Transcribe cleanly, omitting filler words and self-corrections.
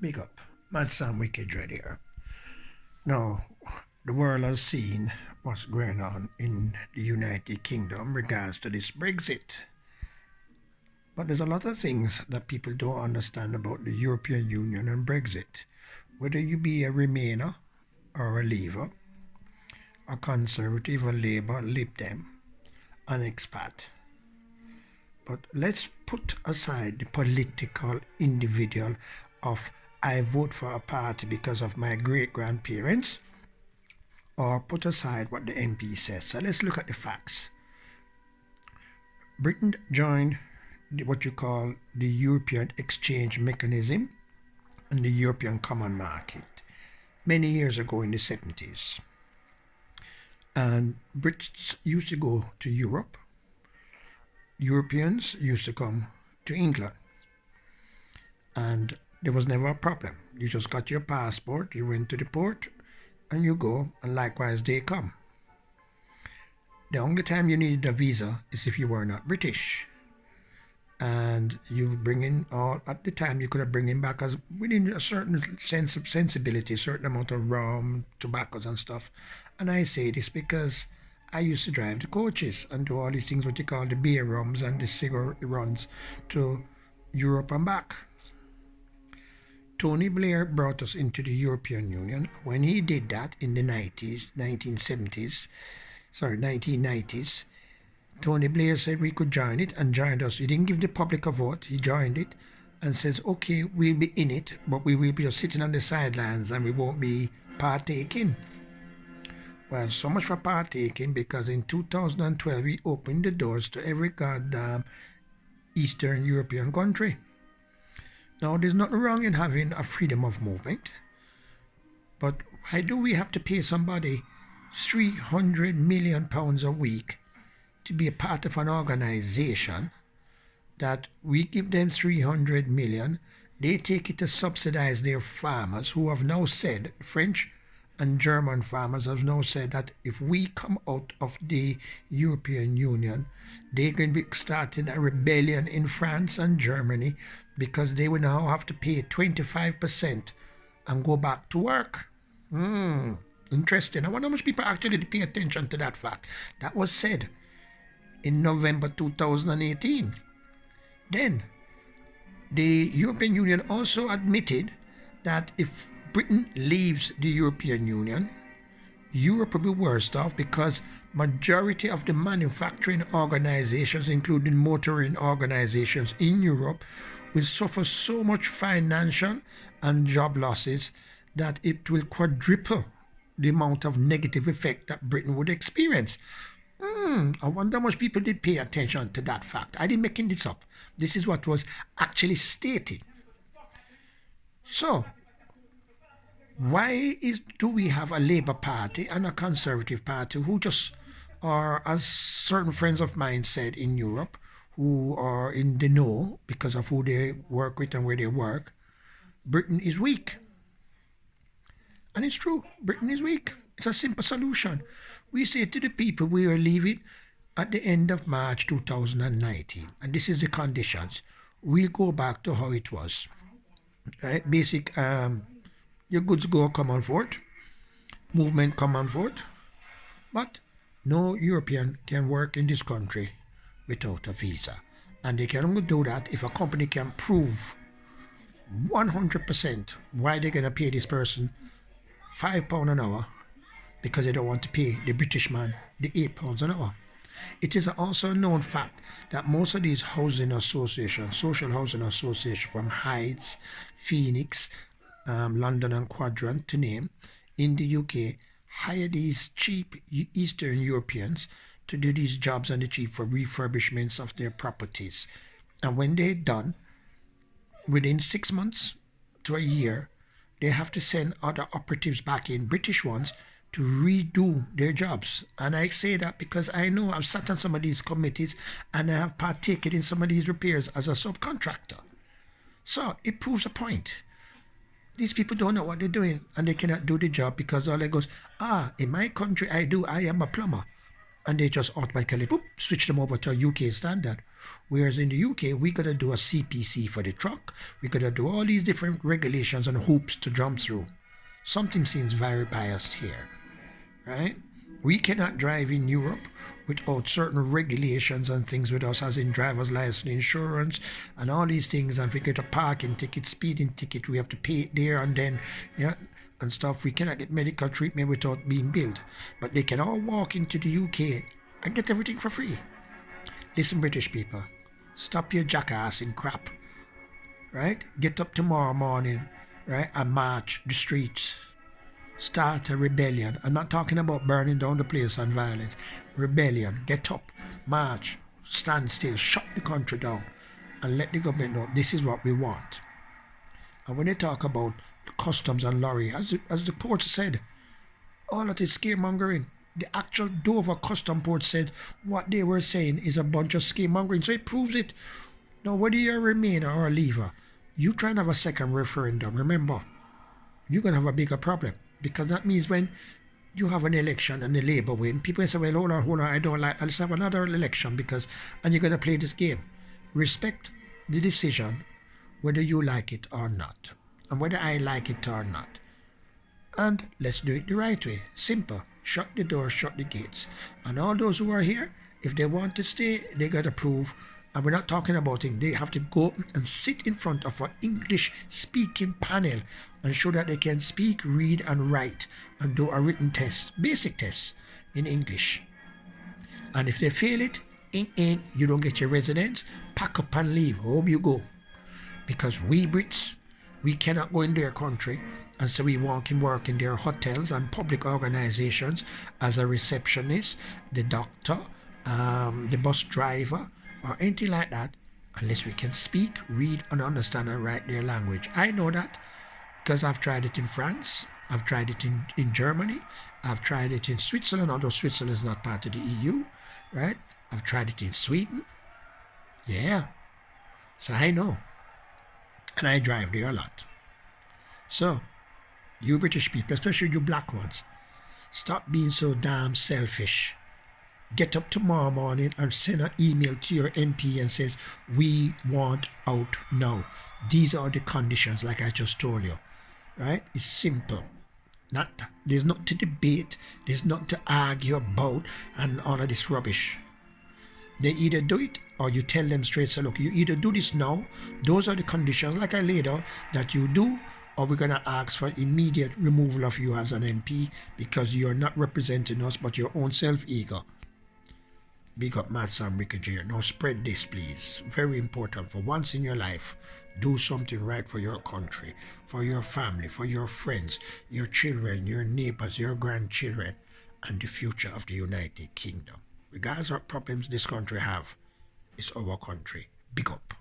Big up. Mad Sam Wicked right here. Now, the world has seen what's going on in the United Kingdom regards to this Brexit. But there's a lot of things that people don't understand about the European Union and Brexit. Whether you be a Remainer or a Leaver, a Conservative, a Labour, Lib Dem, an expat. But let's put aside the political individual of I vote for a party because of my great-grandparents, or put aside what the MP says. So let's look at the facts. Britain joined what you call the European Exchange Mechanism and the European Common Market many years ago in the 70s. And Brits used to go to Europe. Europeans used to come to England. And there was never a problem. You just got your passport, you went to the port, and you go, and likewise they come. The only time you needed a visa is if you were not British. And you bring in all, at the time you could have bring in back as within a certain sense of sensibility, a certain amount of rum, tobaccos and stuff. And I say this because I used to drive the coaches and do all these things, what you call the beer rums and the cigar runs to Europe and back. Tony Blair brought us into the European Union. When he did that in the 1990s, Tony Blair said we could join it and joined us. He didn't give the public a vote. He joined it and says, okay, we'll be in it, but we will be just sitting on the sidelines and we won't be partaking. Well, so much for partaking, because in 2012 we opened the doors to every goddamn Eastern European country. Now, there's nothing wrong in having a freedom of movement, but why do we have to pay somebody £300 million a week to be a part of an organization that we give them 300 million, they take it to subsidize their farmers, who have now said, French and German farmers have now said, that if we come out of the European Union, they're going to be starting a rebellion in France and Germany, because they will now have to pay 25% and go back to work. Interesting. I wonder how much people actually pay attention to that fact. That was said in November 2018. Then, the European Union also admitted that if Britain leaves the European Union, Europe will be worse off, because majority of the manufacturing organizations, including motoring organizations in Europe, will suffer so much financial and job losses that it will quadruple the amount of negative effect that Britain would experience. I wonder how much people did pay attention to that fact. I didn't make this up. This is what was actually stated. So, why do we have a Labour Party and a Conservative Party who just are, as certain friends of mine said in Europe, who are in the know because of who they work with and where they work? Britain is weak. And it's true, Britain is weak. It's a simple solution. We say to the people we are leaving at the end of March 2019, and this is the conditions. We'll go back to how it was. Right? Basic, your goods come on forth, movement come on forth, but no European can work in this country without a visa. And they can only do that if a company can prove 100% why they're going to pay this person £5 an hour, because they don't want to pay the British man the £8 an hour. It is also a known fact that most of these housing associations, social housing associations from Heights, Phoenix, London and Quadrant to name, in the UK, hire these cheap Eastern Europeans to do these jobs on the cheap for refurbishments of their properties. And when they're done, within 6 months to a year, they have to send other operatives back in, British ones, to redo their jobs. And I say that because I know I've sat on some of these committees and I have partaken in some of these repairs as a subcontractor. So it proves a point. These people don't know what they're doing and they cannot do the job because all they goes, in my country I am a plumber. And they just automatically switch them over to a UK standard. Whereas in the UK, we got to do a CPC for the truck. We got to do all these different regulations and hoops to jump through. Something seems very biased here, right? We cannot drive in Europe without certain regulations and things with us, as in driver's license, insurance, and all these things. And if we get a parking ticket, speeding ticket, we have to pay it there and then, yeah, and stuff. We cannot get medical treatment without being billed. But they can all walk into the UK and get everything for free. Listen, British people, stop your jackassing crap, right? Get up tomorrow morning, right, and march the streets. Start a rebellion. I'm not talking about burning down the place and violence. Rebellion. Get up, march, stand still, shut the country down, and let the government know this is what we want. And when they talk about customs and lorry, as the port said, all that is scaremongering. The actual Dover custom port said what they were saying is a bunch of scaremongering. So it proves it. Now, whether you're a Remainer or a Leaver, you try and have a second referendum. Remember, you're going to have a bigger problem. Because that means when you have an election and the Labour win, people say, well, hold on, I don't like, let's have another election and you're going to play this game. Respect the decision, whether you like it or not, and whether I like it or not. And let's do it the right way. Simple. Shut the door, shut the gates. And all those who are here, if they want to stay, they got to prove. And we're not talking about it. They have to go and sit in front of an English-speaking panel and show that they can speak, read, and write, and do a written test, basic test in English. And if they fail it, you don't get your residence, pack up and leave. Home you go. Because we Brits, we cannot go in their country, and so we can work in their hotels and public organizations as a receptionist, the doctor, the bus driver, or anything like that, unless we can speak, read, and understand and write their language. I know that because I've tried it in France, I've tried it in Germany, I've tried it in Switzerland, although Switzerland is not part of the EU, right? I've tried it in Sweden. Yeah. So I know. And I drive there a lot. So, you British people, especially you black ones, stop being so damn selfish. Get up tomorrow morning and send an email to your MP and says, we want out now. These are the conditions, like I just told you. Right? It's simple. There's nothing to debate. There's nothing to argue about and all of this rubbish. They either do it or you tell them straight, so look, you either do this now, those are the conditions, like I laid out, that you do, or we're going to ask for immediate removal of you as an MP because you're not representing us but your own self-ego. Big up Matt Sam Rickager. Now spread this, please. Very important. For once in your life, do something right for your country, for your family, for your friends, your children, your neighbors, your grandchildren, and the future of the United Kingdom. Regardless of what problems this country have, it's our country. Big up.